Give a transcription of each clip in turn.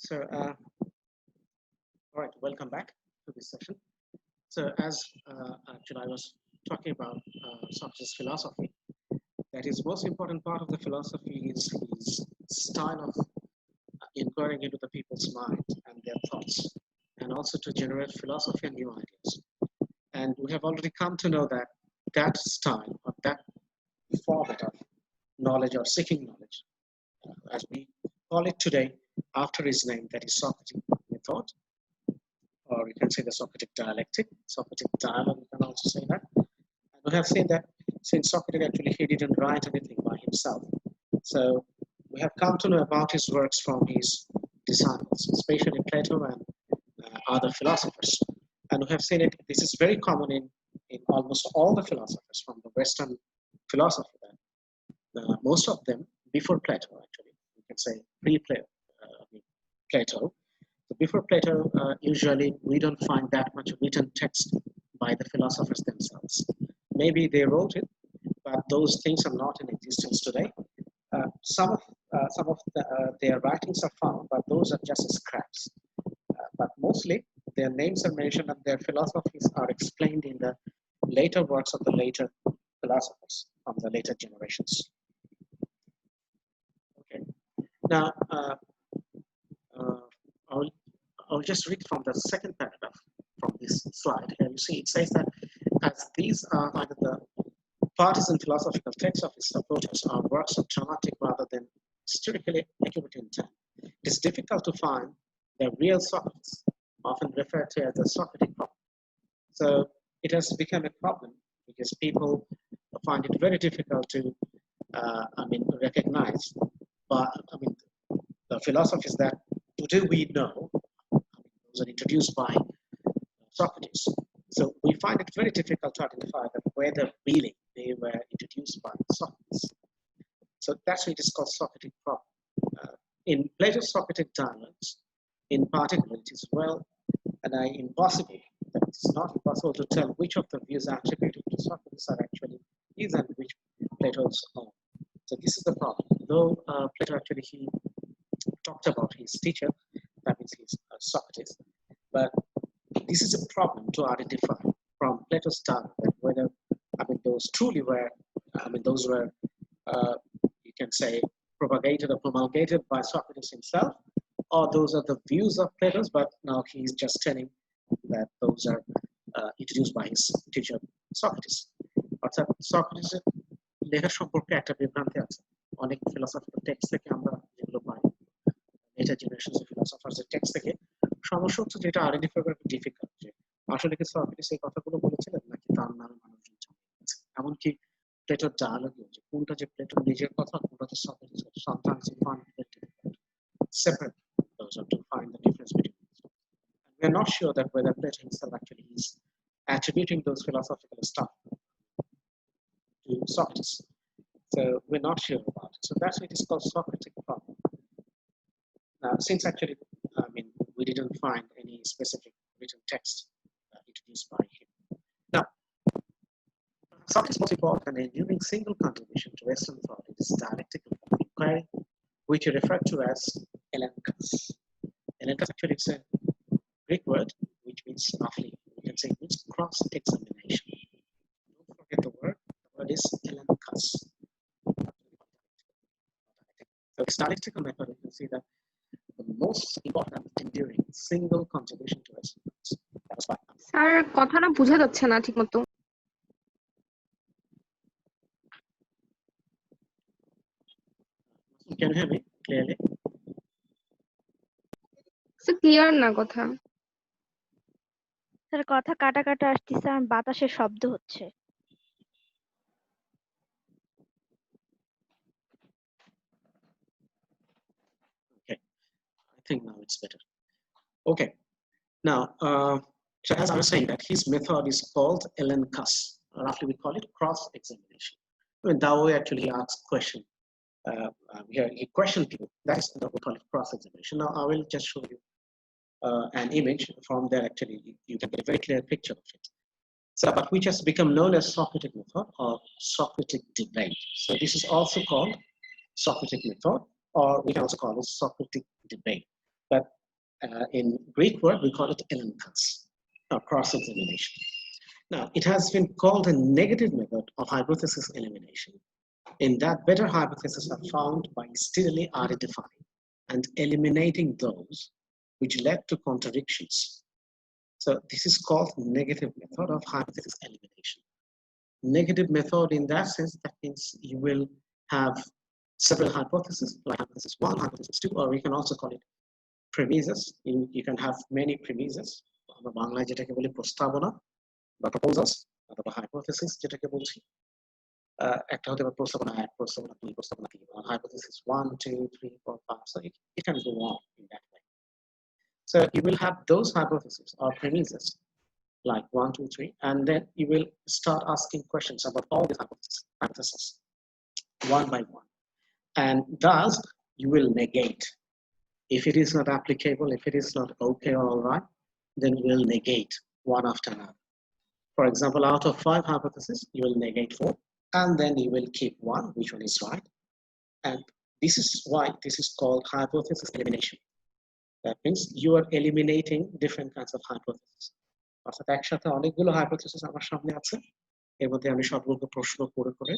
So, all right, welcome back to this session. So, as actually I was talking about Socrates' philosophy, that his most important part of the philosophy is his style of inquiring into the people's mind and their thoughts, and also to generate philosophy and new ideas. And we have already come to know that that style or that format of knowledge or seeking knowledge, as we call it today, after his name, that is Socratic Method, or you can say the Socratic dialectic, Socratic dialogue, you can also say that. And we have seen that since Socrates actually he didn't write anything by himself. So we have come to know about his works from his disciples, especially Plato and other philosophers. And we have seen it, this is very common in almost all the philosophers from the Western philosophy. That most of them, before Plato actually, you can say pre-Plato, Plato. So before Plato, usually we don't find that much written text by the philosophers themselves. Maybe they wrote it, but those things are not in existence today. Some of their writings are found, but those are just scraps. But mostly their names are mentioned and their philosophies are explained in the later works of the later philosophers from the later generations. Okay. Now, I'll just read from the second paragraph from this slide. Here you see it says that as these are either the partisan philosophical texts of his supporters are works of dramatic rather than historically accurate intent, it is difficult to find the real Socrates, often referred to as the Socratic problem. So it has become a problem because people find it very difficult to, recognize. But the philosophies that today we know, those are introduced by Socrates. So we find it very difficult to identify that whether really they were introduced by Socrates. So that's why it is called Socratic problem. In Plato's Socratic dialogues, in particular, it is impossible, that it's not impossible to tell which of the views attributed to Socrates are actually his and which Plato's own. So this is the problem. Though Plato actually he talked about his teacher, that means his Socrates, but this is a problem to identify from Plato's dialogue that whether those truly were, those were you can say propagated or promulgated by Socrates himself, or those are the views of Plato's, but now he's just telling that those are introduced by his teacher Socrates. অর্থাৎ সক্রেটিসের লেখা সম্পর্কে একটা বিভ্রান্তি আছে। অনেক philosophical text থেকে আমরা যেগুলো পাই, এটা জেনারেশনস অফ ফিলোসফার্স এর টেক্সট থেকে সমস্যা হচ্ছে যেটা আইডেন্টিফাই করা ডিফিকাল্ট, যে আসলে কি সক্রেটিস এই কথাগুলো বলেছিলেন নাকি তার নামে মানুষজন জানে। এমনকি প্লেটোর ডায়ালগে যে কোনটা যে প্লেটোর নিজের কথা, কোনটা যে সক্রেটিসের, sometimes you find it difficult separate those or to find the difference between them. And we are not sure that whether Plato himself actually is attributing those philosophical stuff to Socrates. So we're not sure about it. So that's why it is called Socratic problem. Now, since actually, we didn't find any specific written text introduced by him. Now, Socrates' most important and enduring single contribution to Western thought is dialectical inquiry, which he referred to as Elenchus. Elenchus actually it's a Greek word which means roughly, you can say it means cross-examination. Don't forget the word is Elenchus. So it's dialectical method, you can see that the most important enduring single contribution to Western thought. That was by sir কথাটা বোঝা যাচ্ছে না ঠিকমতো। Can you hear me clearly? Clear না কথা। Sir কথা কাটা কাটা আসতেছে আর বাতাসের শব্দ হচ্ছে। Okay, I think now it's better. Okay, now so as I was saying that his method is called Elenchus. Roughly we call it cross-examination. That way actually he asks question. Here he questions people. That is what we call it cross-examination. Now I will just show you an image from there. Actually, you can get a very clear picture of it. So, but which has become known as Socratic method or Socratic debate. So this is also called Socratic method, or we can also call it Socratic debate. but in Greek word we call it Elenchus, or cross-examination. Now, it has been called a negative method of hypothesis elimination, in that better hypotheses are found by steadily identifying and eliminating those which led to contradictions. So this is called negative method of hypothesis elimination. Negative method in that sense, that means you will have several hypotheses, like hypothesis 1, hypothesis 2, or we can also call it premises. You can have many premises. আমরা বাংলায় যেটাকে বলি প্রস্তাবনা বা proposals অথবা hypothesis যেটাকে বলছি। একটা হতে পারে প্রস্তাবনা 1, প্রস্তাবনা 2, প্রস্তাবনা 3, hypothesis 1, 2, 3, 4, 5. So it can go on in that way. So you will have those hypotheses or premises like 1, 2, 3, and then you will start asking questions about all these hypotheses one by one. And thus you will negate. If it is not applicable, if it is not okay or all right, then you will negate one after another. For example, out of 5 hypotheses, you will negate 4, and then you will keep one, which one is right. And this is why this is called hypothesis elimination. That means you are eliminating different kinds of hypotheses. অর্থাৎ একসাথে অনেকগুলো hypothesis আমার সামনে আছে, এর মধ্যে আমি সবগুলো প্রশ্ন করে করে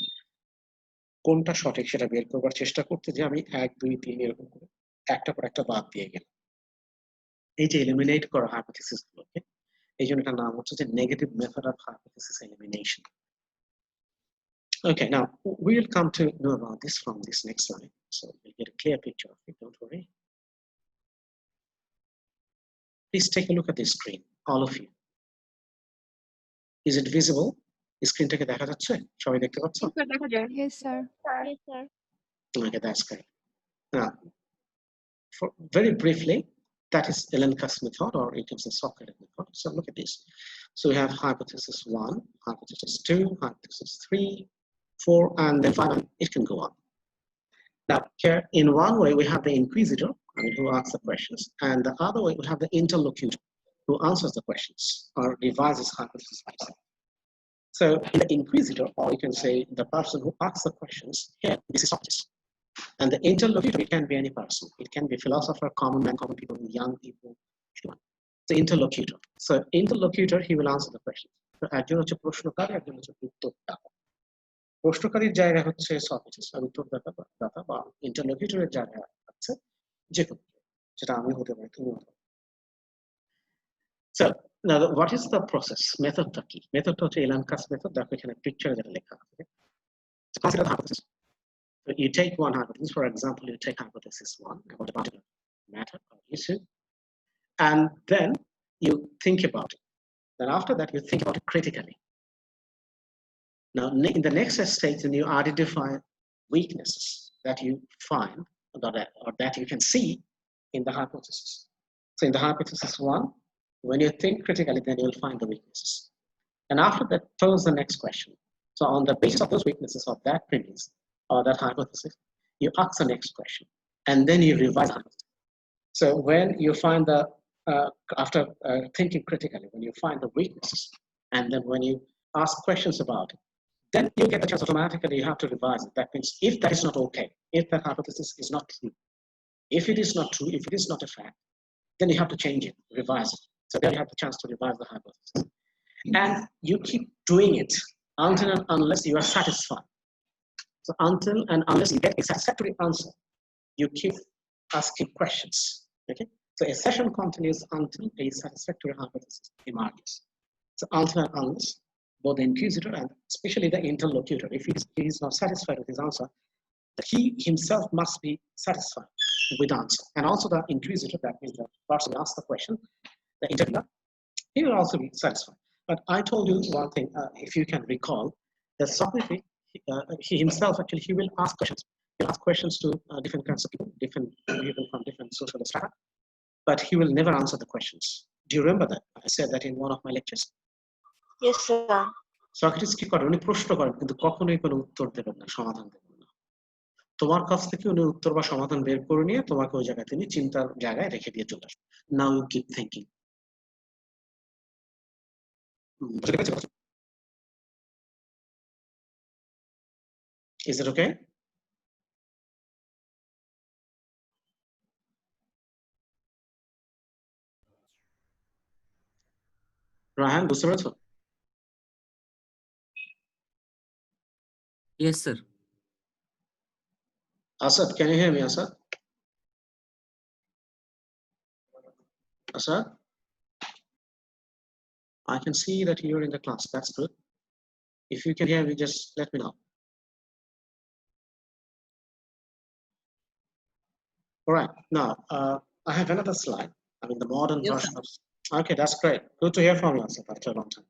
কোনটা সঠিক সেটা বের করবার চেষ্টা করতে যে আমি 1, 2, 3 এরকম করে একটা পর একটা বাদ দিয়ে গেলাম। এই যে এলিমিনেট করা hypothesis গুলোকে, এই জন্য এটার নাম হচ্ছে যে negative method of hypothesis elimination. Okay, now we'll come to know about this from this next slide, so you'll get a clear picture of it, don't worry. Please take a look at this screen, all of you. Is it visible? স্ক্রিনটাকে দেখা যাচ্ছে? সবাই দেখতে পাচ্ছ? দেখা যায়। Yes, sir. Yes, sir. Okay, that's great. Now, very briefly, that is Elenchus method, or it is a Socratic method. So look at this. So we have hypothesis 1, hypothesis 2, hypothesis 3, 4, and then 5, and it can go on. Now, here in one way we have the inquisitor, who asks the questions, and the other way we have the interlocutor, who answers the questions or revises hypothesis by itself. So the inquisitor, or you can say the person who asks the questions, here this is Socrates. And the interlocutor, it can be any person. It can be philosopher, common man, common people, young people, anyone. The interlocutor. So interlocutor, he will answer the questions. So একজন হচ্ছে প্রশ্নকারী, একজন হচ্ছে উত্তরদাতা। প্রশ্নকারীর জায়গা হচ্ছে Socrates, আর উত্তরদাতা বা ইন্টারলোকিউটরের জায়গা হচ্ছে যে কোনো, সেটা আমি হতে পারি, তুমি হতে পারো। So now what is the process? Methodটা কি? Methodটা হচ্ছে Elenchus method, দেখো এখানে পিকচারে যেটা লেখা আছে। So consider the hypothesis. So you take one hypothesis, for example, you take hypothesis 1 about a particular matter or issue, and then you think about it. Then after that, you think about it critically. Now, in the next stage, then you identify weaknesses that you find or that you can see in the hypothesis. So in the hypothesis 1, when you think critically, then you'll find the weaknesses. And after that, pose the next question. So on the basis of those weaknesses of that premise or that hypothesis, you ask the next question, and then you revise the hypothesis. So when you find the, after thinking critically, when you find the weaknesses, and then when you ask questions about it, then you get the chance automatically, you have to revise it. That means if that is not okay, if that hypothesis is not true, if it is not true, if it is not a fact, then you have to change it, revise it. So then you have the chance to revise the hypothesis. And you keep doing it until and unless you are satisfied. So until and unless you get a satisfactory answer, you keep asking questions. Okay? So a session continues until a satisfactory hypothesis emerges. So until and unless both the inquisitor and especially the interlocutor, if he is not satisfied with his answer, he himself must be satisfied with the answer. And also the inquisitor, that means the person who asks the question, the interviewer, he will also be satisfied. But I told you one thing, if you can recall, that Socrates, he himself actually, he will ask questions. He'll ask questions to different kinds of people, different people from different social strata, but he will never answer the questions. Do you remember that? I said that in one of my lectures. Yes, sir. Socrates কি করেন? উনি প্রশ্ন করেন, কিন্তু কখনোই কোনো উত্তর দেবেন না, সমাধান দেবেন না। তোমার কাছ থেকে উনি উত্তর বা সমাধান বের করে নিয়ে তোমাকে ওই জায়গায় তিনি চিন্তার জায়গায় রেখে দিয়ে চলে আসেন। Now you keep thinking. Is it okay? Raihan বুঝতে পেরেছো? Yes, sir. Asad, can you hear me, Asad? Asad? I can see that you're in the class. That's good. If you can hear me, just let me know. All right. Now, I have another slide. I mean, the modern Yes, version of. Okay, that's great. Good to hear from you, Asad, after a long time.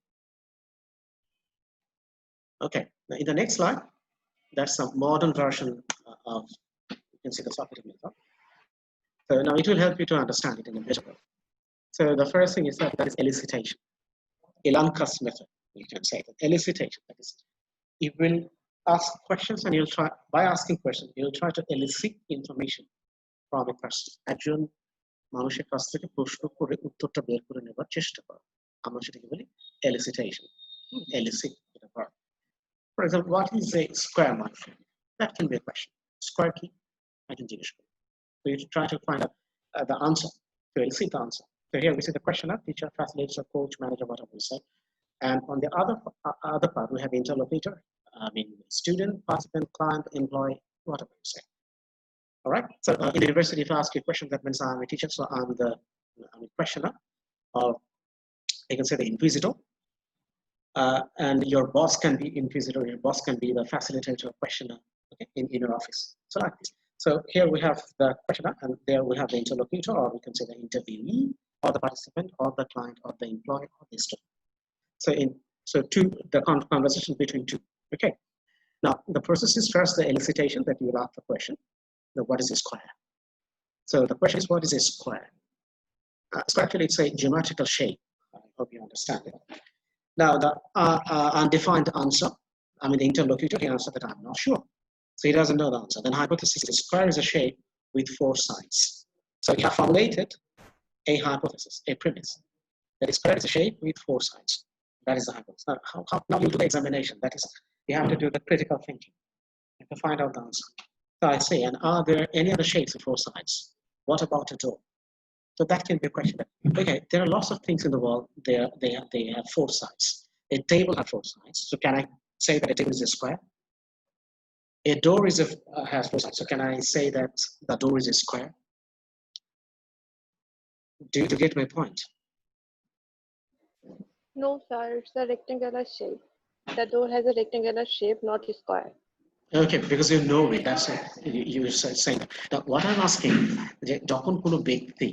Okay. Now, in the next slide, that's a modern version of. You can see the Socratic method. So now it will help you to understand it in a better way. So the first thing is that is elicitation. Elenchus method, you can say that. Elicitation. That is, you will ask questions and you'll try, by asking questions, you'll try to elicit information from a person. একজন মানুষের কাছ থেকে প্রশ্ন করে উত্তরটা বের করে নেবার চেষ্টা করা, আমরা সেটাকে বলি elicitation. Elicit. For example, what is a square, my friend? That can be a question. Square key, I can জিজ্ঞেস করি. So you try to find out the answer, to elicit the answer. So here we see the questioner, teacher, facilitator, coach, manager, whatever we say. And on the other part, we have interlocutor, I mean, student, participant, client, employee, whatever you say. All right. So in the university, if I ask you a question, that means I'm a teacher, so I'm the questioner, or you can say the inquisitor. And your boss can be inquisitor, your boss can be the facilitator, questioner, okay, in your office. So like this. So here we have the questioner, and there we have the interlocutor, or we can say the interviewee, or the participant, or the client, or the employee, or the student. So the conversation between two. Okay. Now the process is first the elicitation, that you will ask the question. Now, what is a square? So the question is, what is a square? So actually, it's a geometrical shape. I hope you understand it. Now the undefined answer. I mean, the interlocutor can answer that I'm not sure. So he doesn't know the answer. Then hypothesis: a square is a shape with 4 sides. So you have formulated a hypothesis, a premise, that a square is a shape with 4 sides. That is the hypothesis. Now you do the examination. That is, you have to do the critical thinking. You have to find out the answer. So I say, and are there any other shapes with 4 sides? What about a door? So that can be a question. Okay, there are lots of things in the world. They have 4 sides. A table has 4 sides. So can I say that a table is a square? A door has 4 sides. So can I say that the door is a square? Do you get my point? No, sir, it's a rectangular shape. The door has a rectangular shape, not a square. Okay, because you know it. That's it. You're saying that. Now, what I'm asking, যে যখন কোনো ব্যক্তি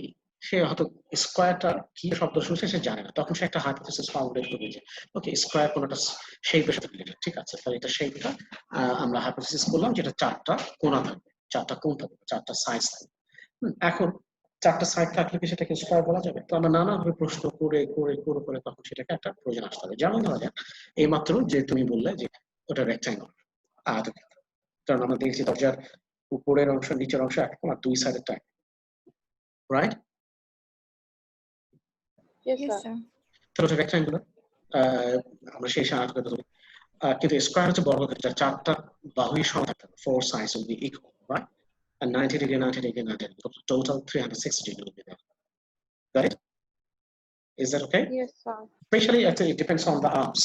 সে হয়তো স্কোয়ারটা কি শব্দ শুনছে সে জানে না, তখন সে একটা হাইপোথেসিস ফর্মুলেট করবে যে ওকে, স্কোয়ার কোনো একটা শেপের সাথে রিলেটেড, ঠিক আছে, তাহলে এটা শেপটা আমরা হাইপোথেসিস করলাম যেটা 4টা কোণা থাকবে, 4টা কোণ থাকবে, 4টা সাইজ থাকবে। এখন 4টা সাইড থাকলে কি সেটাকে স্কোয়ার বলা যাবে? তো আমরা নানাভাবে প্রশ্ন করে করে করে করে তখন সেটাকে একটা প্রয়োজন আসতে হবে। যেমন ধরা যাক এইমাত্র যে তুমি বললে যে ওটা রেক্ট্যাঙ্গল, কারণ আমরা দেখছি দরজার উপরের অংশ নিচের অংশ একরকম আর 2 সাইডের টাইপ, রাইট? Yes, sir. তাহলে ওটা রেক্ট্যাঙ্গুলার, আমরা সেই সাহায্য করতে পারি। কিন্তু স্কোয়ার হচ্ছে বর্গক্ষেত্র, 4টা বাহুই সমান থাকবে, 4 sides will be equal, right? And 90 degree, 90 degree, 90 degree. Total 360 degree will be there. Got it? Is that okay? Yes, sir. Especially actually it depends on the arms.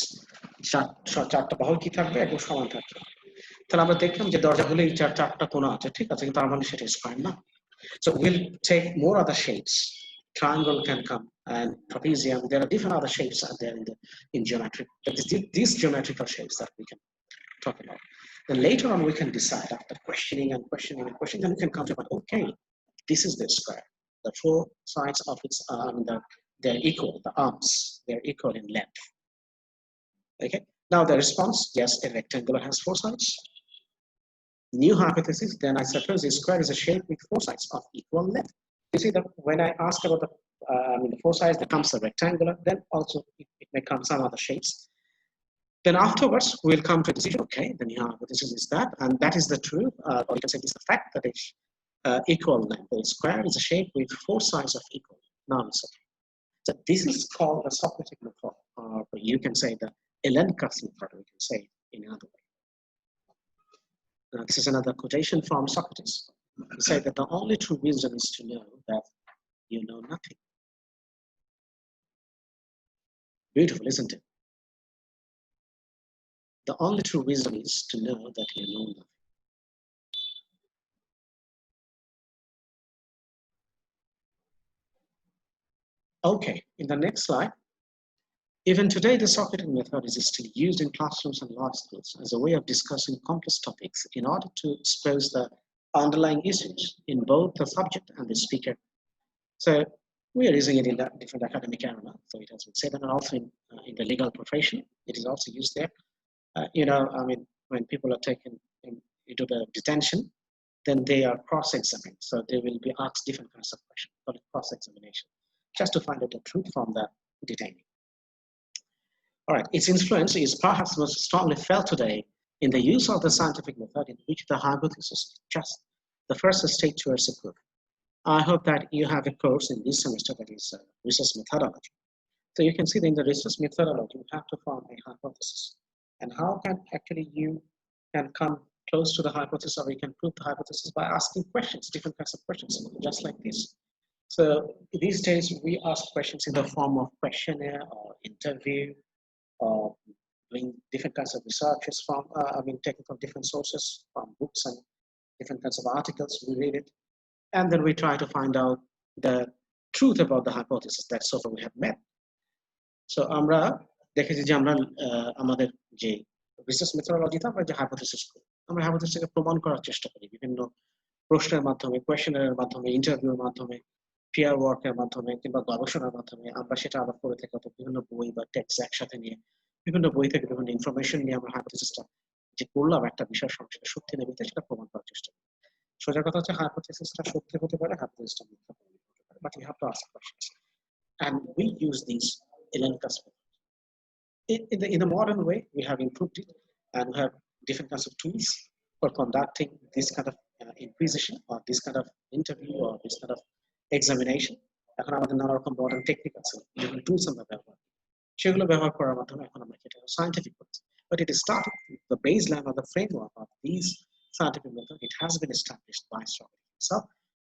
4টা বাহু কি থাকবে, একদম সমান থাকবে। তাহলে আমরা দেখলাম যে দরজা হলেই 4টা কোণা আছে, ঠিক আছে, কিন্তু তার মানে সেটা স্কোয়ার না। So we'll take more other shapes. Triangle can come, and trapezium. There are different other shapes out there in geometry. But these geometrical shapes that we can talk about. Then later on we can decide, after questioning and questioning and questioning, then we can come to, okay, this is the square. The 4 sides of its they're equal. The arms, they're equal in length. Okay. Now the response, yes, a rectangle has 4 sides. New hypothesis, then I suppose a square is a shape with 4 sides of equal length. You see that when I ask about the 4 sides, there comes a rectangular, then also it may come some other shapes. Then afterwards, we'll come to a decision, okay, the new hypothesis is that, and that is the truth, or you can say this is the fact that it's equal length. The square is a shape with 4 sides of equal. Now it's okay. So this is called the Socratic method, or you can say the Elenchus method, we can say in another way. This is another quotation from Socrates. He said that the only true wisdom is to know that you know nothing. Beautiful, isn't it? The only true wisdom is to know that you know nothing. Okay, in the next slide, even today, the Socratic method is still used in classrooms and law schools as a way of discussing complex topics in order to expose the underlying issues in both the subject and the speaker. So we are using it in the different academic arena. So it has been said, and also in the legal profession, it is also used there. When people are taken into the detention, then they are cross-examined. So they will be asked different kinds of questions, called cross-examination, just to find out the truth from the detainee. All right, its influence is perhaps most strongly felt today in the use of the scientific method in which the hypothesis is just the first stage towards a proof. I hope that you have a course in this semester that is research methodology. So you can see that in the research methodology, you have to form a hypothesis. And how can actually you can come close to the hypothesis, or you can prove the hypothesis by asking questions, different kinds of questions, just like this. So these days we ask questions in the form of questionnaire or interview, or doing different kinds of researches from, taken from different sources, from books and different kinds of articles, we read it. And then we try to find out the truth about the hypothesis that so far we have met. So আমরা দেখেছি যে আমরা আমাদের যে research মেথডোলজিতে আমরা যে hypothesis করি, আমরা হাইপোথিসিসকে প্রমাণ করার চেষ্টা করি বিভিন্ন প্রশ্নের মাধ্যমে, কোয়েশ্চেনের মাধ্যমে, ইন্টারভিউর মাধ্যমে, পিয়ার ওয়ার্কের মাধ্যমে কিংবা গবেষণার মাধ্যমে। আমরা সেটা আবার করে থাকি বিভিন্ন বই বা টেক্সট একসাথে নিয়ে, বিভিন্ন বই থেকে বিভিন্ন ইনফরমেশন নিয়ে আমরা হাইপোথিসিসটা যে করলাম একটা বিষয়ের সঙ্গে সেটা সত্যি নেবে সেটা প্রমাণ করার চেষ্টা করি। সোজা কথা হচ্ছে হাইপোথিসিসটা সত্যি হতে পারে, হাইপোথিসিসটা মিথ্যা হতে পারে, but you have to ask questions and we use these Elenchus Method. In the modern way, we have improved it, and we have different kinds of tools for conducting this kind of inquisition or this kind of interview or this kind of examination. এখন আমাদের নানা রকম modern technique আছে, বিভিন্ন tools আমরা ব্যবহার করি, সেগুলো ব্যবহার করার মাধ্যমে এখন আমরা এটা সায়েন্টিফিক করছি। But it is started with the baseline or the framework of these scientific method. It has been established by Socrates himself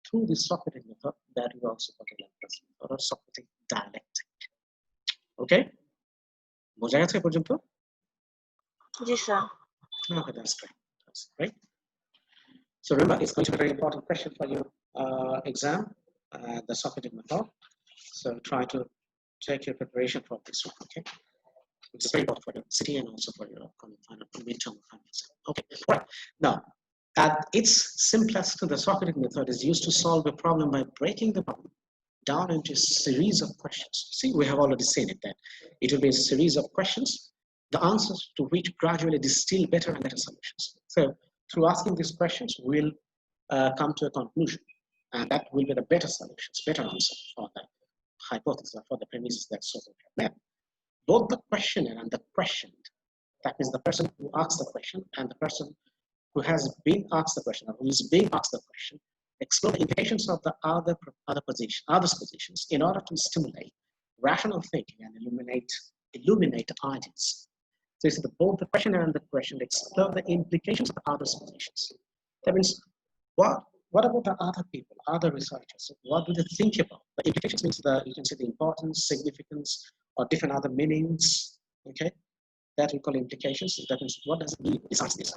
through the Socratic method that we also call Elenchus method or Socratic dialectic. Okay? বোঝা গেছে পর্যন্ত? Yes, sir. Okay, that's great. That's great. So remember, it's going to be a very important question for your exam, the Socratic method. So try to take your preparation for this one, okay? Which is very important for your city and also for your upcoming final midterm final exam. Okay, all right. Now, at its simplest, the Socratic method is used to solve a problem by breaking the problem down into a series of questions. See, we have already seen it, that it will be a series of questions, the answers to which gradually distill better and better solutions. So through asking these questions, we'll come to a conclusion, and that will be the better solutions, better answer for the hypothesis or for the premises that Socrates have met. Both the questioner and the questioned, that means the person who asks the question and the person who has been asked the question or who is being asked the question, explore the implications of the other positions in order to stimulate rational thinking and illuminate ideas. So you see, both the questioner and the questioned explore the implications of the other positions. That means what about the other people, other researchers? What do they think about? The implications means you can see the importance, significance, or different other meanings. Okay, that we call implications. That means what does it mean besides this?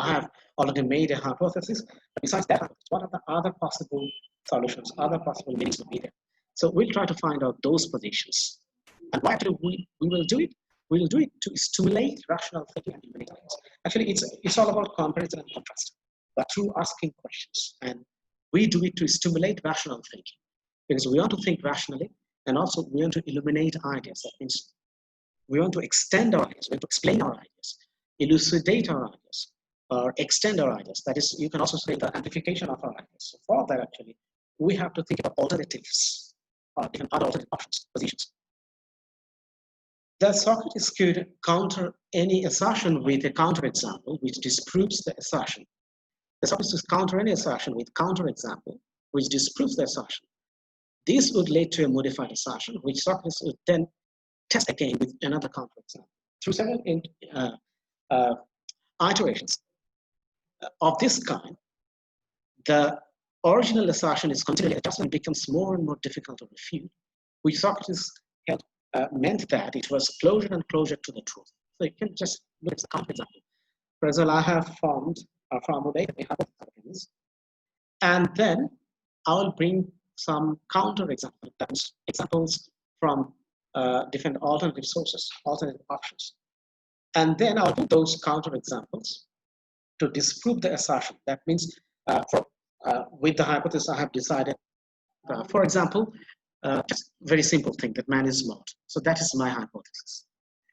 I have already made a hypothesis, but besides that, what are the other possible solutions, other possible meanings will be there? So we'll try to find out those positions. And why actually we will do it? We will do it to stimulate rational thinking and illuminate ideas. Actually, it's all about comparison and contrast, but through asking questions. And we do it to stimulate rational thinking, because we want to think rationally, and also we want to illuminate ideas. That means we want to extend our ideas, we want to explain our ideas, elucidate our ideas, or extend our ideas. That is, you can also say the amplification of our ideas. So for that, actually, we have to think about alternatives, or different other alternative options, positions. That Socrates could counter any assertion with a counterexample which disproves the assertion. The Socrates could counter any assertion with counterexample which disproves the assertion. This would lead to a modified assertion, which Socrates would then test again with another counterexample. Through several iterations of this kind, the original assertion is continually adjusted and becomes more and more difficult to refute, which Socrates held meant that it was closer and closer to the truth. So you can just look at the counterexample. For example, I have formed a formulate a hypothesis, and then I will bring some counterexample, that is examples from different alternative sources, alternative options. And then I'll put those counterexamples to disprove the assertion. That means with the hypothesis I have decided, for example, just very simple thing that man is smart. So that is my hypothesis.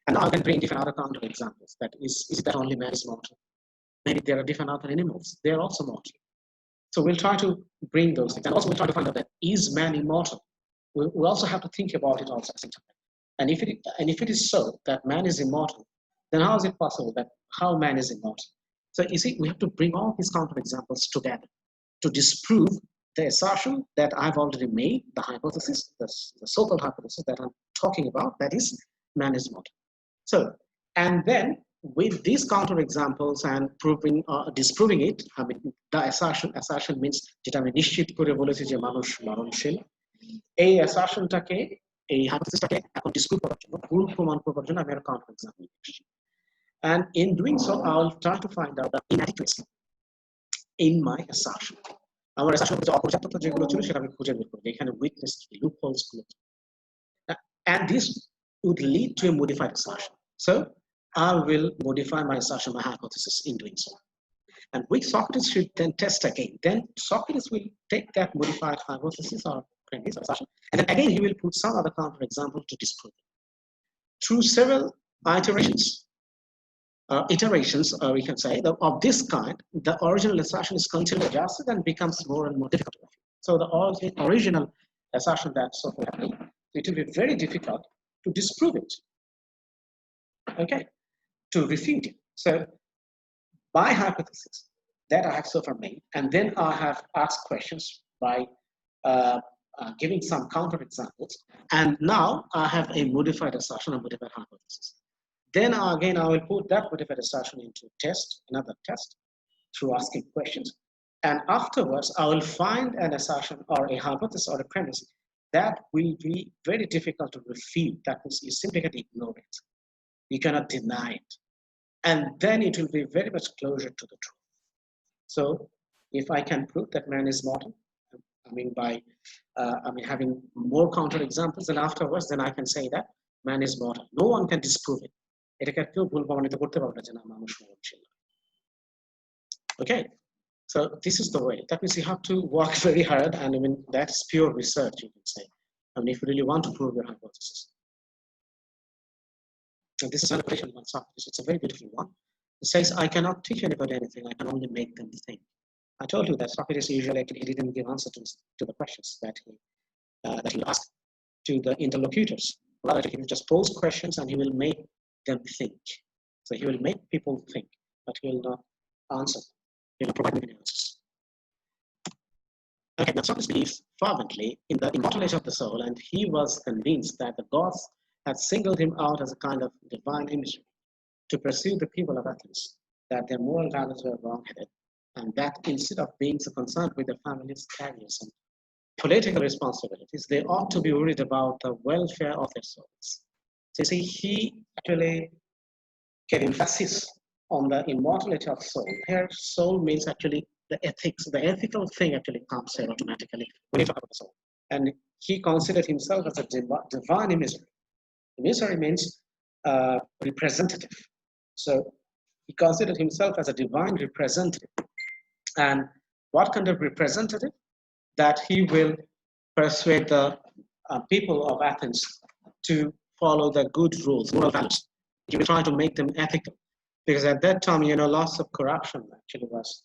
And I can bring different other counterexamples. That is it that only man is mortal? Maybe there are different other animals. They are also mortal. So we'll try to bring those things. And also we'll try to find out that is man immortal? We also have to think about it also at the same time. And if it is so that man is immortal, then how is it possible that how man is immortal? So you see, we have to bring all these counterexamples together to disprove the assertion that I've already made, the hypothesis, the so-called hypothesis that I'm talking about, that is, man is mortal. So, and then with these counterexamples and proving, disproving it, I mean, the assertion means যেটা আমি নিশ্চিত করে বলেছি যে মানুষ মরণশীল, এই assertionটাকে, এই hypothesisটাকে এখন disprove করার জন্য, ভুল প্রমাণ করবার জন্য আমি একটা counterexample নিয়ে আসছি। And in doing so, I'll try to find out the inadequacy in my assertion. আমার assertion যে অপর্যাপ্ততা যেগুলো ছিল সেটা আমি খুঁজে বের করব, এখানে weakness, loopholes গুলো। And this would lead to a modified assertion. So I will modify my assertion, my hypothesis in doing so. And which Socrates should then test again. Then Socrates will take that modified hypothesis or premise or assertion, and then again he will put some other counterexample to disprove it. Through several iterations, we can say, of this kind, the original assertion is continually adjusted and becomes more and more difficult to refute. So the original assertion that Socrates made, it will be very difficult to disprove it. Okay, to refute it. So by hypothesis that I have so far made, and then I have asked questions by giving some counterexamples, and now I have a modified assertion, a modified hypothesis. Then again, I will put that modified assertion into test, another test, through asking questions. And afterwards, I will find an assertion or a hypothesis or a premise that will be very difficult to refute. That means you simply can ignore it. You cannot deny it. And then it will be very much closer to the truth. So if I can prove that man is mortal, I mean by having more counterexamples, and afterwards then I can say that man is mortal. No one can disprove it. Okay, so this is the way. That means you have to work very hard, and I mean that's pure research, you can say. I mean, if you really want to prove your hypothesis. And this is an equation on Socrates. It's a very beautiful one. It says, I cannot teach anybody anything. I can only make them think. I told you that Socrates usually he didn't give answers to the questions that he asked to the interlocutors. Rather, he will just pose questions and he will make them think. So he will make people think, but he will not answer. He will provide many answers. Okay, now Socrates believes fervently in the immortality of the soul, and he was convinced that the gods had singled him out as a kind of divine imagery to pursue the people of Athens, that their moral values were wrong-headed, and that instead of being so concerned with their families, careers, and political responsibilities, they ought to be worried about the welfare of their souls. So you see, he actually gave emphasis on the immortality of soul. Here, soul means actually the ethics. The ethical thing actually comes here automatically when you talk about the soul. And he considered himself as a divine imagery. Imagery means representative. So he considered himself as a divine representative. And what kind of representative? That he will persuade the people of Athens to follow the good rules, moral values. He will try to make them ethical. Because at that time, you know, lots of corruption actually was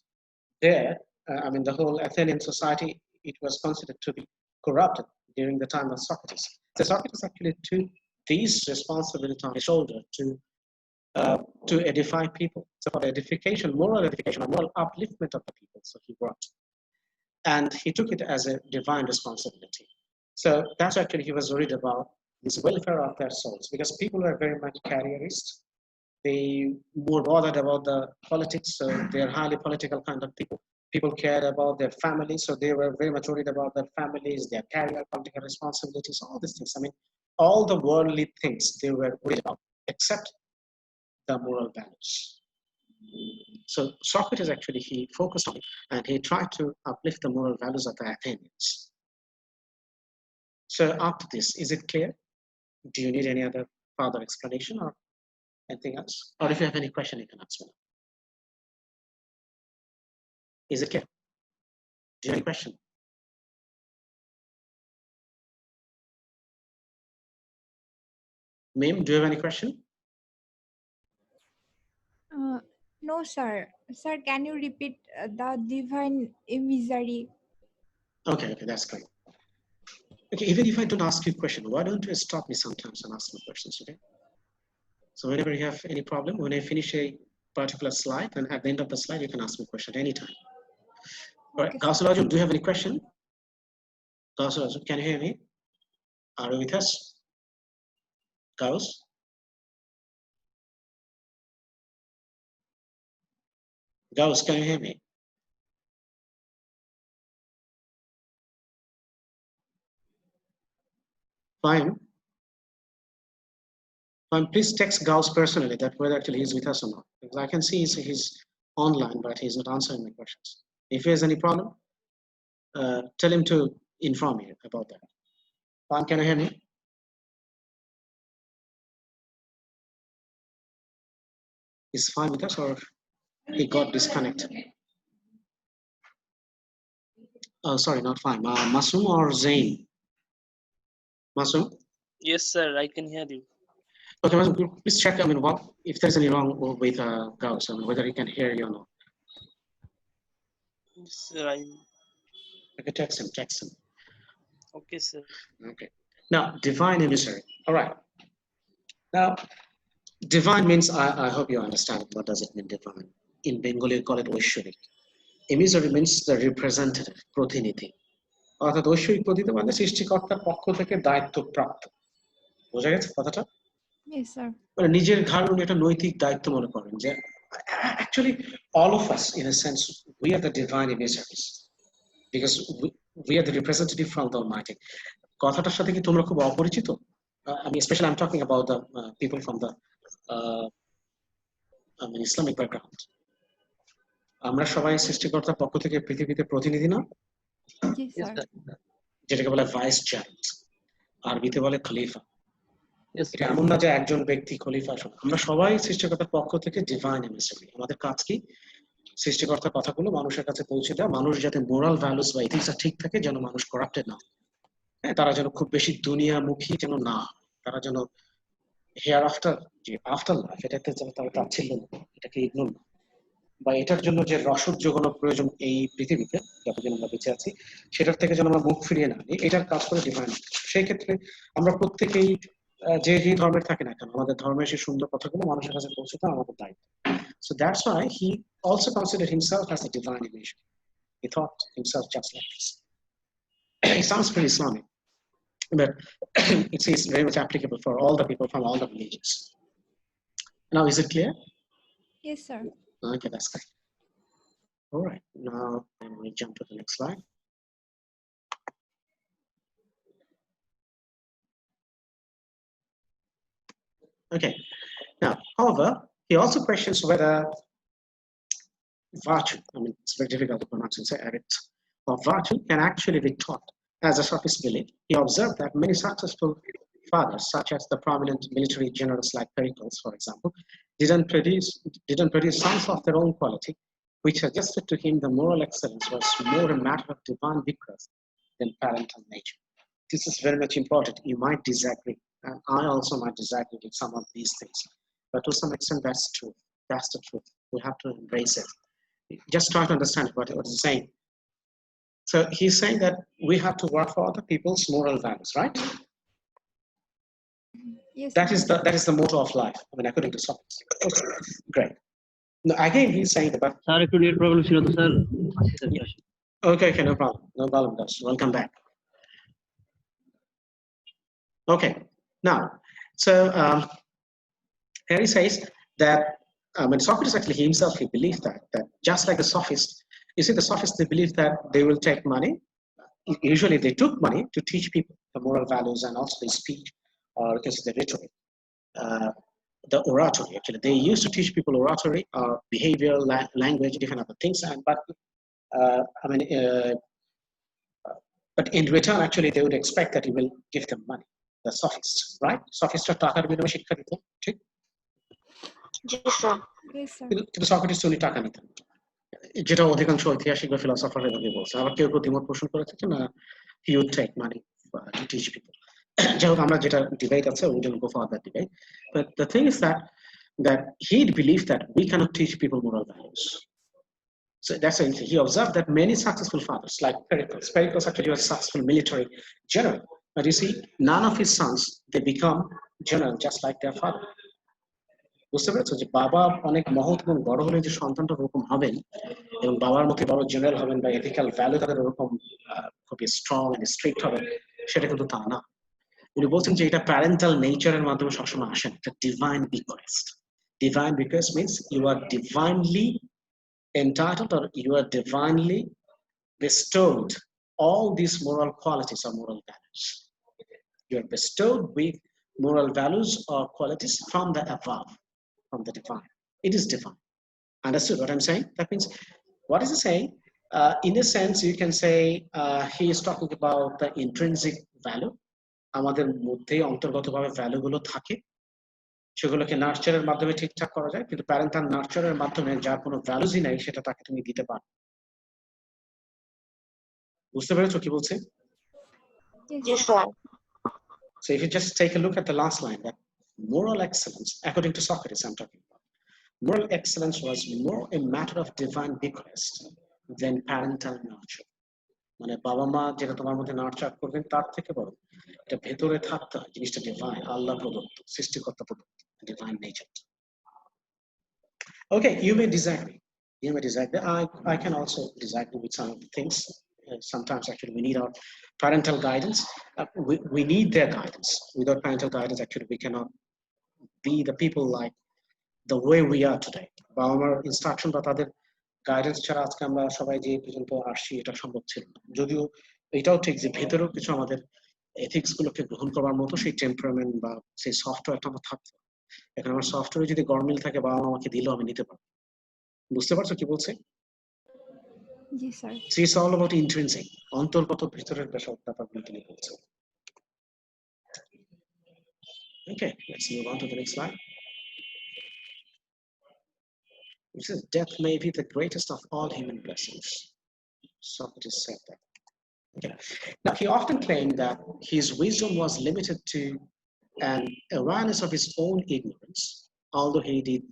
there. I mean, the whole Athenian society, it was considered to be corrupted during the time of Socrates. So Socrates actually took this responsibility on his shoulder to edify people. So for the edification, moral edification, or moral upliftment of the people, so he worked. And he took it as a divine responsibility. So that's actually he was worried about this welfare of their souls, because people were very much careerist. They more bothered about the politics, so they're highly political kind of people. People cared about their families, so they were very much worried about their families, their career, political responsibilities, all these things. I mean, all the worldly things they were worried about, except the moral values. So Socrates actually, he focused on it and he tried to uplift the moral values of the Athenians. So after this, is it clear? Do you need any other further explanation or anything else? Or if you have any question, you can ask me. Is it clear? Do you have any question? Mim, do you have any question? No, sir. Sir, can you repeat the divine imagery? Okay, that's great. Okay, even if I don't ask you a question, why don't you stop me sometimes and ask me questions, okay? So whenever you have any problem, when I finish a particular slide, and at the end of the slide, you can ask me a question anytime. All right, Okay, sir. Kausalaju, do you have any question? Kausalaju, can you hear me? Are you with us? Kaus? Gauss, can you hear me? Fine. Fine. Please text Gauss personally that whether actually he's with us or not. Because I can see he's online, but he's not answering my questions. If he has any problem, tell him to inform me about that. Fine, can you hear me? Is fine with us or he got disconnected? Oh, sorry, not fine. Masum or Zain? Masum? Yes, sir, I can hear you. Okay, Masum, please check. I mean, what if there's any wrong with Gauss? I mean, whether he can hear you or not. Yes, sir, Okay, text him. Text him. okay, sir. Okay. Now, divine emissary. All right. Now, divine means, I hope you understand what does it mean, divine. In Bengali, we call it Oishwarik. Emissary means the representative, প্রতিনিধি। অর্থাৎ ঐশ্বরিক প্রতিনিধি মানে সৃষ্টিকর্তার পক্ষ থেকে দায়িত্বপ্রাপ্ত। বোঝা গেছে কথাটা? Yes, sir. মানে নিজের ঘাড়ে উনি একটা নৈতিক দায়িত্ব মনে করেন যে actually all of us in a sense we are the divine emissaries because we are the representative from the Almighty. কথাটার সাথে কি তোমরা খুব অপরিচিত? I mean, especially I'm talking about the people from the Islamic background. আমরা সবাই সৃষ্টিকর্তার পক্ষ থেকে পৃথিবীতে প্রতিনিধি না? Yes, sir. যেটাকে বলে ভাইস চেয়ার, আরবিতে বলে খলিফা। এটা এমন না যে একজন ব্যক্তি খলিফা, আমরা সবাই সৃষ্টিকর্তার পক্ষ থেকে ডিভাইন এমিসারি। আমাদের কাজ কি? সৃষ্টিকর্তার কথাগুলো মানুষের কাছে পৌঁছে দেওয়া, মানুষ যাতে মোরাল ভ্যালুস বা এথিক্সটা ঠিক থাকে, যেন মানুষ করাপ্টেড না, হ্যাঁ, তারা যেন খুব বেশি দুনিয়ামুখী যেন না, তারা যেন হেয়ার আফটার যে আফটার লাইফ এটাতে যেন তারা তাচ্ছিল্য না, এটাকে ইগনোর না, বা এটার জন্য যে রসদ যোগানো প্রয়োজন এই পৃথিবীতে যতদিন আমরা বেঁচে আছি সেটার থেকে যেন আমরা মুখ ফিরিয়ে না নিই, এটার কাজ করে ডিভাইন। সেই ক্ষেত্রে আমরা প্রত্যেকেই যে ধর্মের থাকে না কেন, আমাদের ধর্মের সেই সুন্দর কথাগুলো মানুষের কাছে পৌঁছে দেওয়া আমাদের দায়িত্ব। So that's why he also considered himself as a divine image. He thought himself just like this. It sounds pretty Islamic, but it is very much applicable for all the people from all the religions. Now, is it clear? Yes, sir. Okay, that's great. All right, now then we jump to the next slide. Okay, now, however, he also questions whether virtue, I mean, it's very difficult to pronounce and say it, or virtue can actually be taught. As a sophist believed, he observed that many successful fathers, such as the prominent military generals like Pericles, for example, didn't produce sons of their own quality, which suggested to him the moral excellence was more a matter of divine bequest than parental nature. This is very much important. You might disagree, and I also might disagree with some of these things, but to some extent that's true. That's the truth. We have to embrace it. Just try to understand what he's saying. So he's saying that we have to work for other people's moral values, right? Yes, That is the motto of life. I mean, according to Socrates. Okay, great. Now, again, he's saying that. Sir একটু net problem ছিল তো sir. Okay, no problem, Gus. Welcome back. Okay, now, so here he says that Socrates actually himself, he believed that just like the sophists, you see, the sophists, they believe that they will take money. Usually, they took money to teach people the moral values and also the speech or you can say the rhetoric, the oratory. Actually, they used to teach people oratory, behavior, language, different other things. But in return, actually, they would expect that you will give them money. The sophists, right? Sophists টাকার বিনিময়ে শিক্ষা দিত, ঠিক? Yes, sir. কিন্তু Socrates উনি টাকা নিতেন, যেটা অধিকাংশ ঐতিহাসিক বা ফিলোসফার এভাবে বলছে। আবার কেউ কেউ দ্বিমত পোষণ করে থাকে না, he would take money to teach people. যাই হোক, আমরা যেটা ডিবেট আছে, we don't go for that debate. But the thing is that he believed that we cannot teach people moral values. So that's why he observed that many successful fathers, like Pericles actually was a successful military general. But you see, none of his sons, they become general just like their father. বুঝতে পেরেছো যে বাবা অনেক মহৎ এবং বড় হলে যে সন্তানটা ওরকম হবেন এবং বাবার মতো বড় জেনারেল হবেন বা এথিক্যাল ভ্যালু তাদের ওরকম খুবই স্ট্রং এন্ড স্ট্রিক্ট হবেন, সেটা কিন্তু তা না। উনি বলছেন যে এটা প্যারেন্টাল নেচারের মাধ্যমে সবসময় আসেন, এটা divine bequest. Divine bequest means you are divinely entitled or you are divinely bestowed all these moral qualities or moral values. You are bestowed with moral values or qualities from the above, from the divine. It is divine. Understood what I'm saying? That means, what is he saying? In a sense, you can say he is talking about the intrinsic value. আমাদের মধ্যে অন্তর্গতভাবে ভ্যালুগুলো থাকে, সেগুলোকে নার্চারের মাধ্যমে ঠিকঠাক করা যায়, কিন্তু parental নার্চারের মাধ্যমে যার কোনো ভ্যালুজই নাই সেটা তাকে তুমি দিতে পারো। বুঝতে পেরেছো কি বলছে? Yes, sir. So if you just take a look at the last line, that moral excellence, according to Socrates, I'm talking about, moral excellence was more a matter of divine bequest than parental nurture. মানে বাবা মা যেটা তোমার মধ্যে nurture করবেন তার থেকে বড় এটা ভেতরে থাকতে হয়, জিনিসটা ডিভাইন, আল্লাহ প্রদত্ত, সৃষ্টিকর্তা প্রদত্ত, divine nature. Okay, you may disagree. You may disagree. I can also disagree with some of the things. Sometimes actually we need our parental guidance. We need their guidance. Without parental guidance, actually we cannot be the people like the way we are today. বাবা মার instruction বা তাদের guidance ছাড়া আজকে আমরা সবাই যে পর্যন্ত আসছি এটা সম্ভব ছিল না। যদিও এটাও ঠিক যে ভেতরেও কিছু আমাদের এথিক্স গুলোকে গ্রহণ করার মতো সেই টেম্পারামেন্ট বা সেই সফটওয়্যারটা আমার থাকতো। এখন আমার সফটওয়্যারে যদি গরমিল থাকে, বাবা মা আমাকে দিলেও আমি নিতে পারবো। বুঝতে পারছো কি বলছে? Yes, sir. So it's all about intrinsic, অন্তর্গত ভিতরের ব্যাপারগুলো তিনি বলছেন। Okay, let's move on to the next slide. It says, death may be the greatest of all human blessings. Socrates said that. Okay. Now, he often claimed that his wisdom was limited to an awareness of his own ignorance, although he did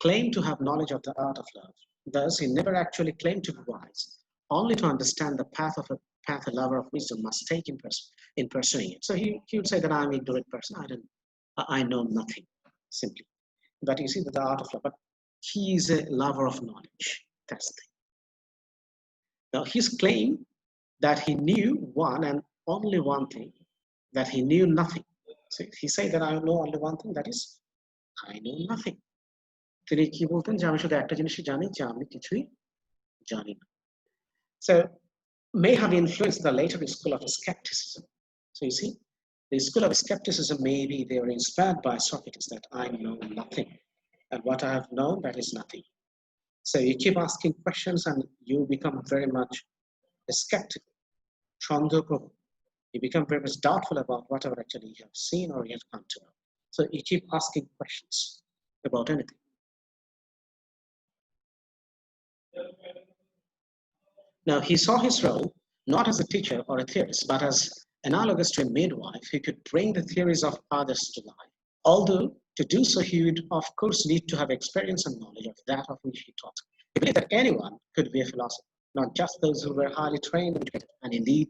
claim to have knowledge of the art of love. Thus, he never actually claimed to be wise, only to understand the path a lover of wisdom must take in pursuing it. So he would say that I'm an ignorant person. I know nothing, simply. But you see that the art of love, but he is a lover of knowledge. That's the thing. Now, his claim that he knew one and only one thing, that he knew nothing. So he said that I know only one thing, that is, I know nothing. তিনি কি বলতেন যে আমি শুধু একটা জিনিসই জানি, যে আমি কিছুই জানি না। So may have influenced the later school of skepticism. So you see, the school of skepticism, maybe they were inspired by Socrates, that I know nothing, and what I have known, that is nothing. So you keep asking questions and you become very much skeptical, you become very much doubtful about whatever actually you have seen or you have come to know. So you keep asking questions about anything. Now, he saw his role not as a teacher or a theorist, but as analogous to a midwife who could bring the theories of others to life. Although, to do so, he would, of course, need to have experience and knowledge of that of which he taught. He believed that anyone could be a philosopher, not just those who were highly trained and educated, and indeed,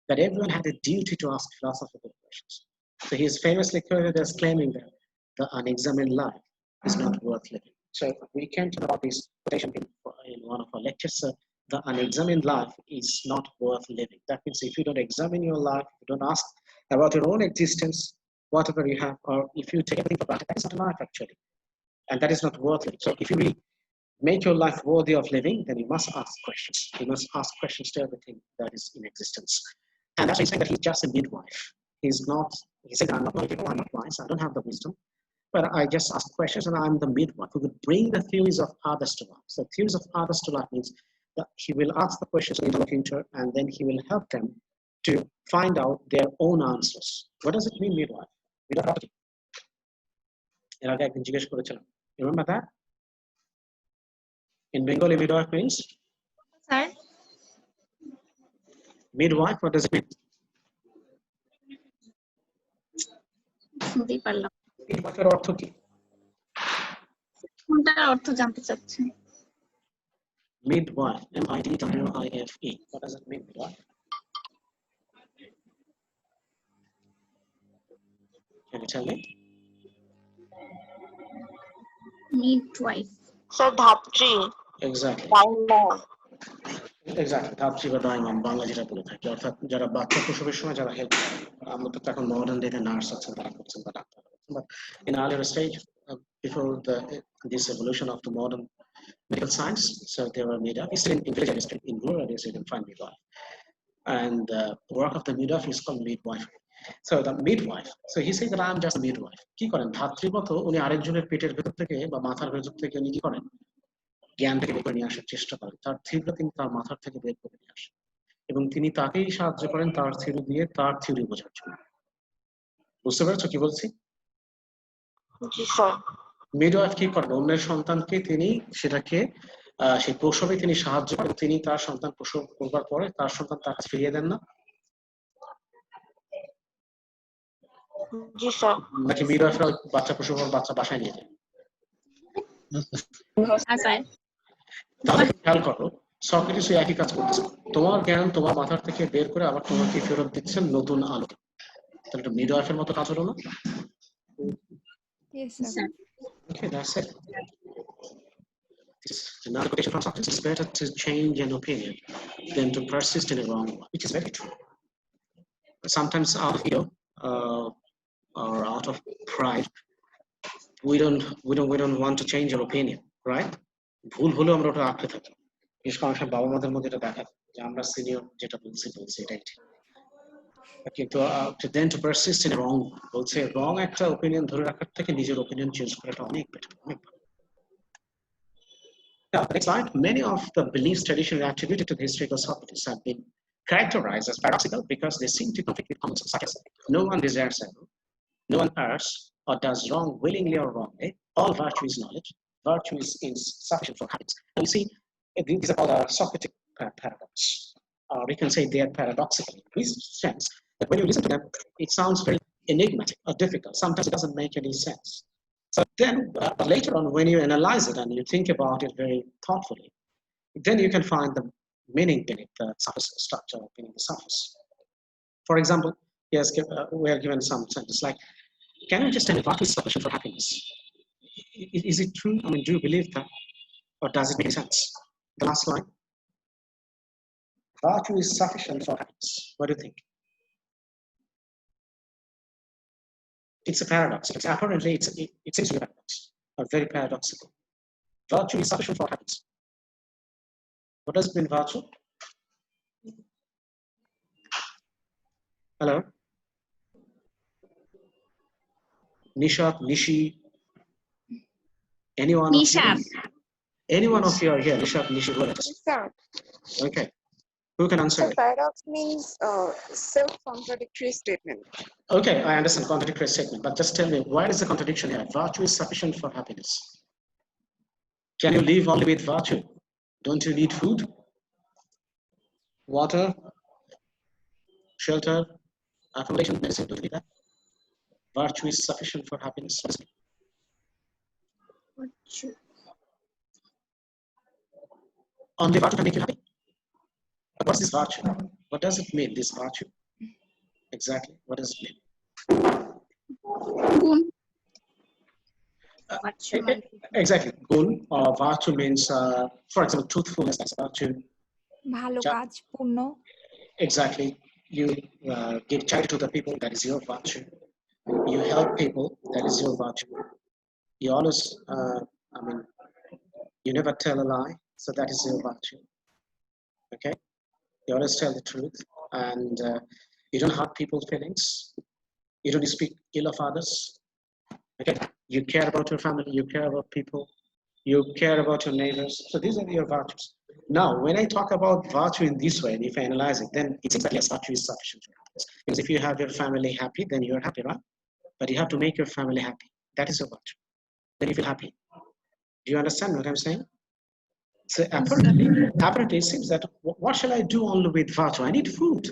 that everyone had a duty to ask philosophical questions. So he is famously quoted as claiming that the unexamined life is not worth living. So we came to know about this quotation in one of our lectures. The unexamined life is not worth living. That means if you don't examine your life, if you don't ask about your own existence, whatever you have, or if you take everything for granted, that is not a life actually. And that is not worth living. So if you really make your life worthy of living, then you must ask questions. You must ask questions to everything that is in existence. And that's why he's saying that he's just a midwife. He's not He said, I'm not knowledgeable, I'm not wise, I don't have the wisdom, but I just ask questions and I'm the midwife who would bring the theories of others to life. So theories of others to life means that he will ask the questions to the interlocutor and then he will help them to find out their own answers. What does it mean, midwife? Midwife কি? এর আগে একদিন জিজ্ঞেস করেছিলাম. You remember that? In Bengali, midwife means? Sir, Midwife, what does it mean? শুনতেই পারলাম মিডওয়াইফের অর্থ কি? কোনটার অর্থ জানতে চাচ্ছেন? Midwife, midwife. What does it mean, midwife? Can you tell me? Midwife. Sir ধাত্রী Exactly. বাংলা Exactly. ধাত্রী বা ডাইমন বাংলা যেটা বলে থাকি, অর্থাৎ যারা বাচ্চা প্রসবের সময় যারা হেল্প করে। আমরা তো এখন মডার্ন ডেতে নার্স আছেন, তারা করছেন বা ডাক্তার করছেন, but in earlier stage, before this evolution of the modern medical science, so they were midwife. Still in village areas, in rural areas, you can find midwife, and the work of the midwife is called midwifery. So the midwife, so he says that I am just a midwife. কি করেন? ধাত্রীর মতো উনি আরেকজনের পেটের ভেতর থেকে বা মাথার ভেতর থেকে উনি কি করেন? জ্ঞানটাকে বের করে নিয়ে আসার চেষ্টা করেন, তার থিওরি তিনি তার মাথার থেকে বের করে নিয়ে আসেন এবং তিনি তাকেই সাহায্য করেন তার থিওরি দিয়ে তার থিওরি বোঝার জন্য। বুঝতে পেরেছো কি বলছি? জি স্যার মিডওয়াইফ কি করেন? অন্যের সন্তানকে তিনি সেটাকে সেই প্রসবে তিনি সাহায্য করেন, তিনি তার সন্তান প্রসব করবার পরে তার সন্তান তার কাছে ফিরিয়ে দেন না? জি স্যার নাকি মিডওয়াইফরা বাচ্চা প্রসব হওয়ার বাচ্চা বাসায় নিয়ে যায়? স্যার তাহলে খেয়াল করো, সক্রেটিস একই কাজ করতেছে, তোমার জ্ঞান তোমার মাথার থেকে বের করে আবার তোমাকে ফেরত দিচ্ছেন নতুন আলো। তাহলে এটা মিডওয়াইফের মতো কাজ হলো না? Yes, sir. Okay, that's it. Another quotation from Socrates: "It's better to change an opinion than to persist in a wrong one," which is very true. Sometimes out of ego or out of pride, we don't want to change our opinion, right? ভুল হলেও আমরা ওটা আঁকড়ে থাকি। বিশেষ করে অনেক বাবা মাদের মধ্যে এটা দেখা যায় যে আমরা সিনিয়র যেটা বলছি এটাই ঠিক, কিন্তু then to persist in a wrong বলছে রং একটা ওপিনিয়ন ধরে রাখার থেকে নিজের ওপিনিয়ন চেঞ্জ করাটা অনেক বেটার, অনেক ভালো। Now, next slide. Many of the beliefs traditionally attributed to the historical Socrates have been characterized as paradoxical because they seem to conflict with common sense, such as no one desires evil, no one errs or does wrong willingly or wrongly, all virtue is knowledge, virtue is insufficient for happiness. And you see, these are called Socratic paradox. Or we can say they are paradoxical in this sense that when you listen to them, it sounds very enigmatic or difficult. Sometimes it doesn't make any sense. So then later on, when you analyze it and you think about it very thoughtfully, then you can find the meaning beneath the surface structure, beneath the surface. For example, yes, we are given some sentence like, can you just tell me what is sufficient for happiness? Is it true? I mean, do you believe that? Or does it make sense? The last line. Virtue is sufficient for happiness. What do you think? It's a paradox. Apparently, it seems to be a paradox, or very paradoxical. Virtue is sufficient for happiness. What does it mean, virtue? Hello? Nishat, Nishi? Anyone? Nishat. Anyone of you are here? Nishat, Nishi, go ahead. Sir, Okay. Who can answer it? paradox means self-contradictory statement. Okay, I understand contradictory statement, but just tell me, why is the contradiction here? Virtue is sufficient for happiness. Can you live only with virtue? Don't you need food, water, shelter, accommodation, medicine? Don't you need that? Virtue is sufficient for happiness. Only virtue can make you happy. But what's this virtue? What does it mean, this virtue? Exactly, what does it mean? Exactly, gun or virtue means, for example, truthfulness, that's virtue. ভালো কাজ পূর্ণ। Exactly, you give charity to the people, that is your virtue. You help people, that is your virtue. You always, you never tell a lie, so that is your virtue. Okay, you always tell the truth, and you don't hurt people's feelings. You don't speak ill of others. Okay, you care about your family, you care about people, you care about your neighbors. So these are your virtues. Now, when I talk about virtue in this way, and if I analyze it, then it seems that yes, virtue is sufficient for happiness. Because if you have your family happy, then you're happy, right? But you have to make your family happy. That is your virtue. Then you feel happy. Do you understand what I'm saying? So apparently it seems that what shall I do only with virtue? I need food.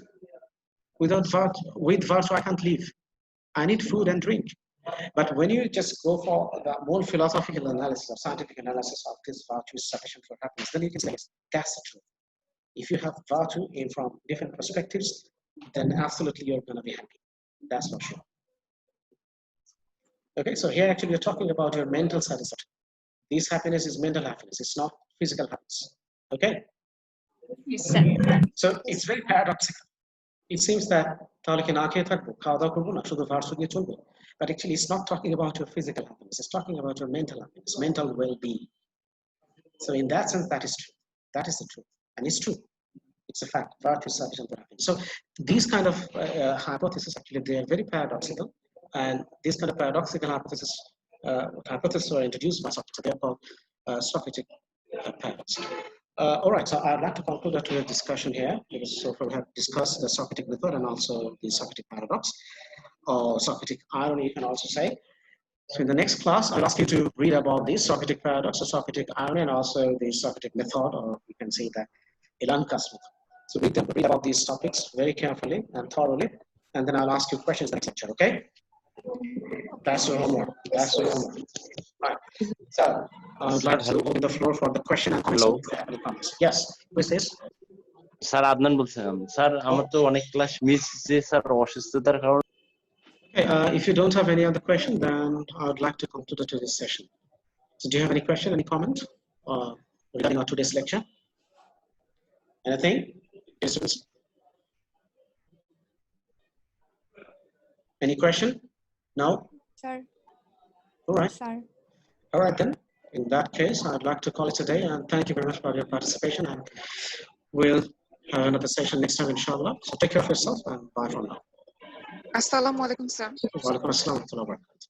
With virtue, I can't live. I need food and drink. But when you just go for the more philosophical analysis or scientific analysis of this virtue is sufficient for happiness, then you can say, yes, that's the truth. If you have virtue in from different perspectives, then absolutely you're going to be happy. That's for sure. Okay, so here actually you're talking about your mental satisfaction. This happiness is mental happiness. It's not physical happiness. Okay? Yes, sir. So it's very paradoxical. It seems that তাহলে কি না খেয়ে থাকবো, খাওয়া দাওয়া করবো না, শুধু ভার্সু দিয়ে চলবো। But actually it's not talking about your physical happiness. It's talking about your mental happiness, mental well-being. So in that sense, that is true. That is the truth. And it's true. It's a fact. Virtue is sufficient for happiness. So these kind of hypotheses, actually, they are very paradoxical. And these kind of paradoxical hypotheses were introduced by Socrates. They are called Socratic paradox. All right, so I'd like to conclude that discussion here. So we have discussed the Socratic method and also the Socratic paradox, or Socratic irony, you can also say. So in the next class, I'll ask you to read about the Socratic paradox, the Socratic irony, and also the Socratic method, or you can say the Elenchus method. So read about these topics very carefully and thoroughly, and then I'll ask you questions next lecture, okay? That's your homework. That's your homework. Right. So I would like to open the floor for the question and answer. Yes, who is this? Sir Adnan বলছিলাম sir আমার তো অনেক class miss হচ্ছে sir অসুস্থতার কারণে Okay, if you don't have any other question, then I would like to conclude today's session. So do you have any question, any comment regarding our today's lecture? Anything? Yes, please. Any question? No? Sir. All right. Sir. All right then. In that case, I'd like to call it a day, and thank you very much for your participation, and we'll have another session next time, inshallah. So take care of yourself, and bye for now. Assalamu alaikum, sir. Wa alaikum assalam wa rahmatullahi wa barakatuh.